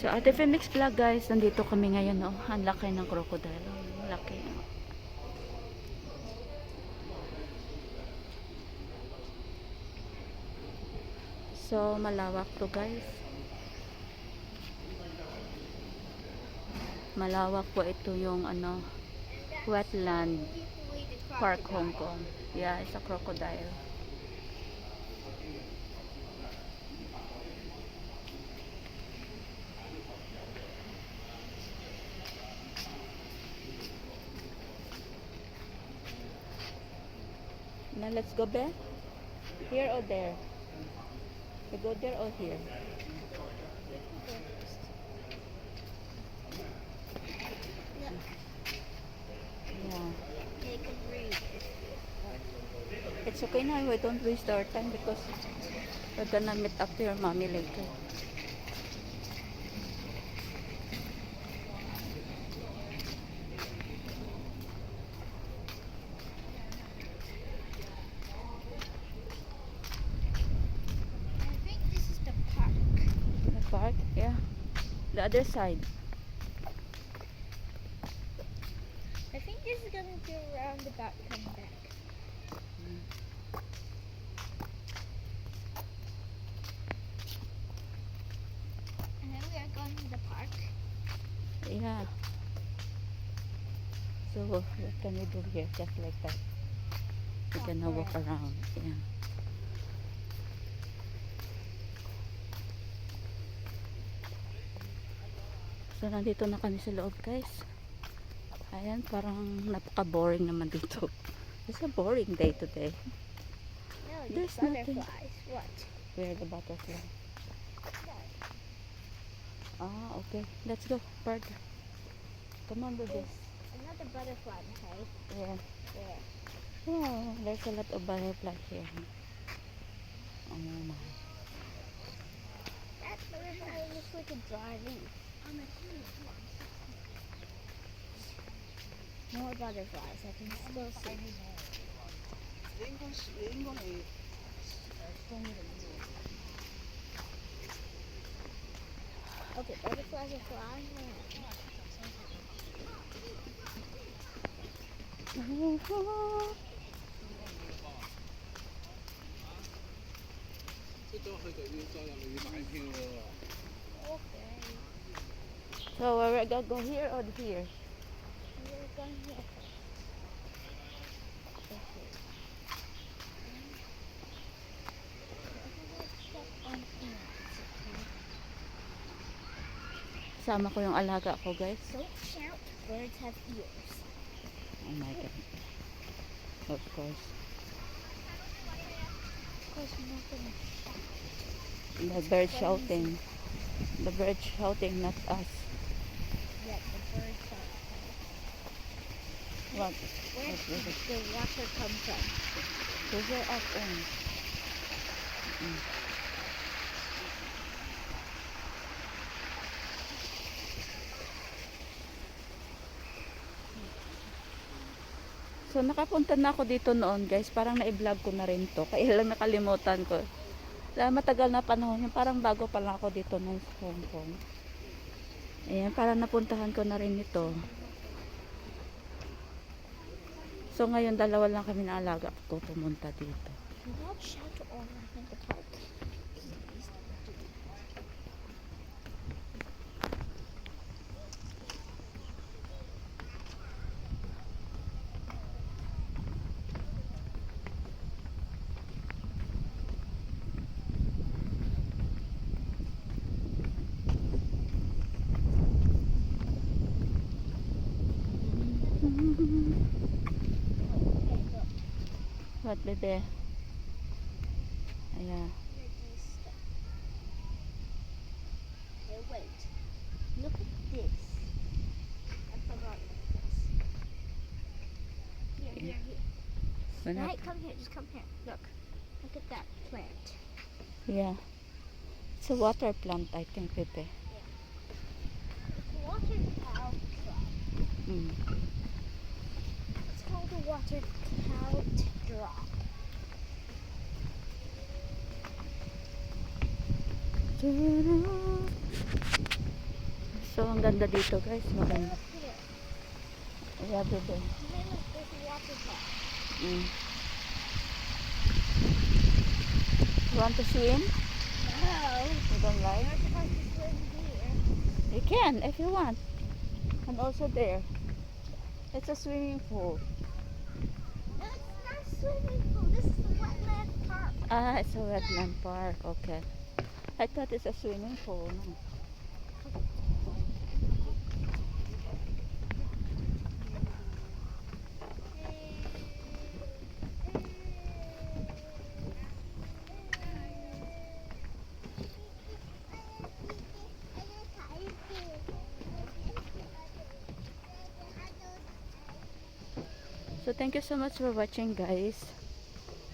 So, Ate Femix Vlog guys, nandito kami ngayon, no? Ang laki ng crocodile. Ang laki. So, malawak to guys. Malawak po ito yung ano, wetland park Hong Kong. Yeah, it's a crocodile. Now let's go there. Here or there? We go there or here? Yeah. It's okay now. We don't waste our time because we're gonna meet up to your mommy later. I think this is the park. The park? Yeah. The other side. I think this is gonna go around about come back. And then we are going to the park. Yeah. So what can we do here? Just like that. We're gonna walk around. Yeah. So nandito na kami sa loob guys. Ayan, parang napaka-boring naman dito. It's a boring day today. No, There's these nothing. butterflies. What? Where the butterfly? Ah, okay. Let's go further. Come on, baby. Another butterfly, okay? Yeah. There. Yeah, there's a lot of butterfly here. Oh my. That butterfly looks like a dry leaf. More butterflies. I can still see. Okay, butterflies are flying around. Okay. So we're gonna go here or here? We're going here. Sama ko yung alaga ko guys. Don't shout. Birds have ears. Oh my god. Of course. Of course, we're not gonna shout. The bird shouting. The bird shouting, not us. Yeah, the birds shout. What? Where What is did it? the water come from? Those are up on. So nakapunta na ako dito noon guys, parang na-vlog ko na rin to, kaya lang nakalimutan ko. Dahil matagal na panahon yun, parang bago pa lang ako dito ng Hong Kong. Ayan, parang napuntahan ko na rin ito. So ngayon dalawa lang kami na alaga ko pumunta dito. Do not shout all around the park. What bebe? Ayan. Hey, wait. Look at this. I forgot about this. Here. Wala. Right, come here. Just come here. Look. Look at that plant. Yeah. It's a water plant, I think, bebe. It's a water cow drop. Mm. It's called a water cow drop. So, ang ganda dito guys. Maganda. Look here. Yeah, bebe. And then look, there's a water park. Mm. You want to swim? No. You don't like? You're supposed to swim here. You can if you want. And also there. It's a swimming pool. No, it's not a swimming pool. This is the wetland park. Ah, it's a wetland park. Okay. I thought it's a swimming pool. No. So, thank you so much for watching guys.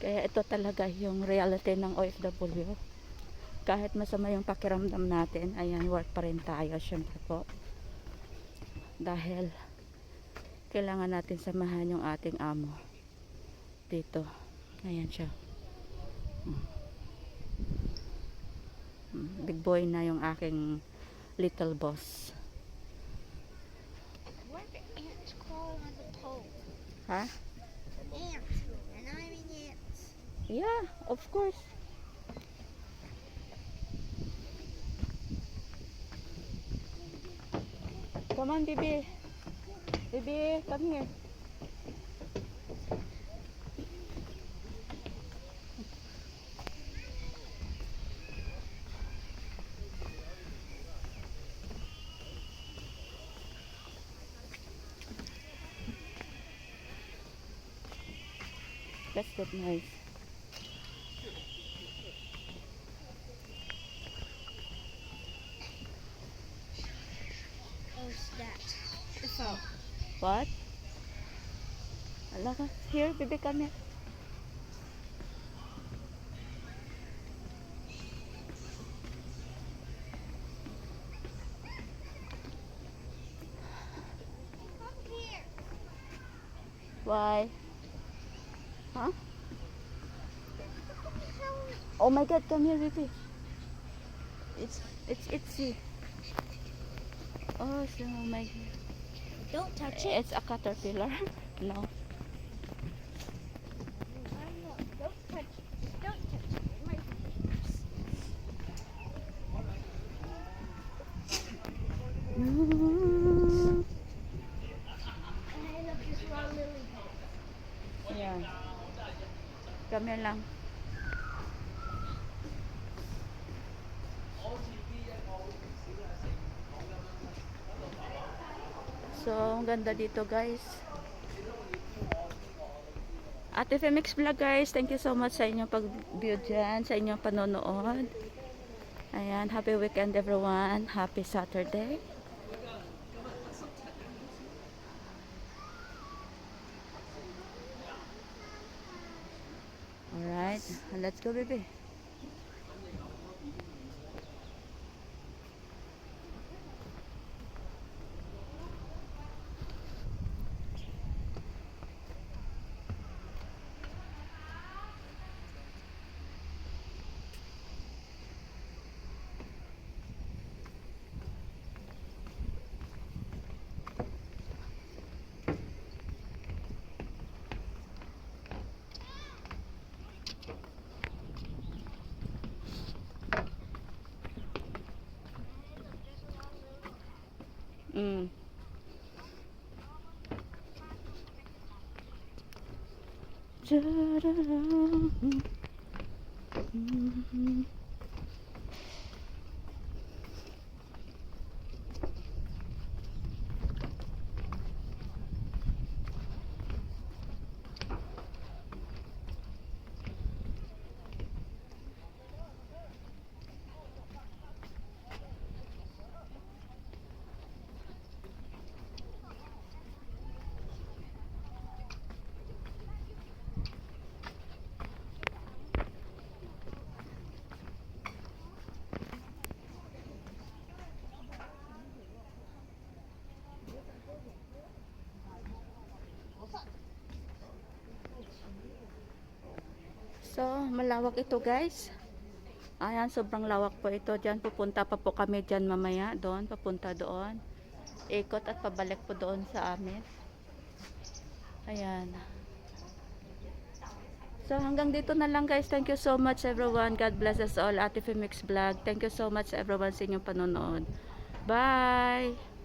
Kaya ito talaga yung reality ng OFW. Kahit masama yung pakiramdam natin, ayan, work pa rin tayo, syempre po. Dahil, kailangan natin samahan yung ating amo. Dito. Ayan siya. Big boy na yung aking little boss. Where are the ants crawling on the pole? Ha? Ants. And I mean ants. Yeah, of course. Come on, baby. Baby, come here. That's that nice. Oh, snap. It fell. What? Alaka, here, baby, come here. Come here. Why? Huh? Hell, Oh my God, come here, baby. It's itchy. Oh, so my God. don't touch it. It's a caterpillar. No. Don't touch it. Don't touch it. It might be dangerous. And I love this raw lily pad. Yeah. Come here lang. So, ang ganda dito guys. Ate Femix Vlog guys, thank you so much sa inyong pag-view dyan, sa inyong panonood. Ayan, happy weekend everyone. Happy Saturday. Alright, let's go baby. Mm. So, malawak ito guys. Ayan, sobrang lawak po ito. Diyan, pupunta pa po kami dyan mamaya. Doon, papunta doon. Ikot at pabalik po doon sa amin. Ayan. So, hanggang dito na lang guys. Thank you so much everyone. God bless us all. Ate Femix Vlog. Thank you so much everyone sa inyong panonood. Bye!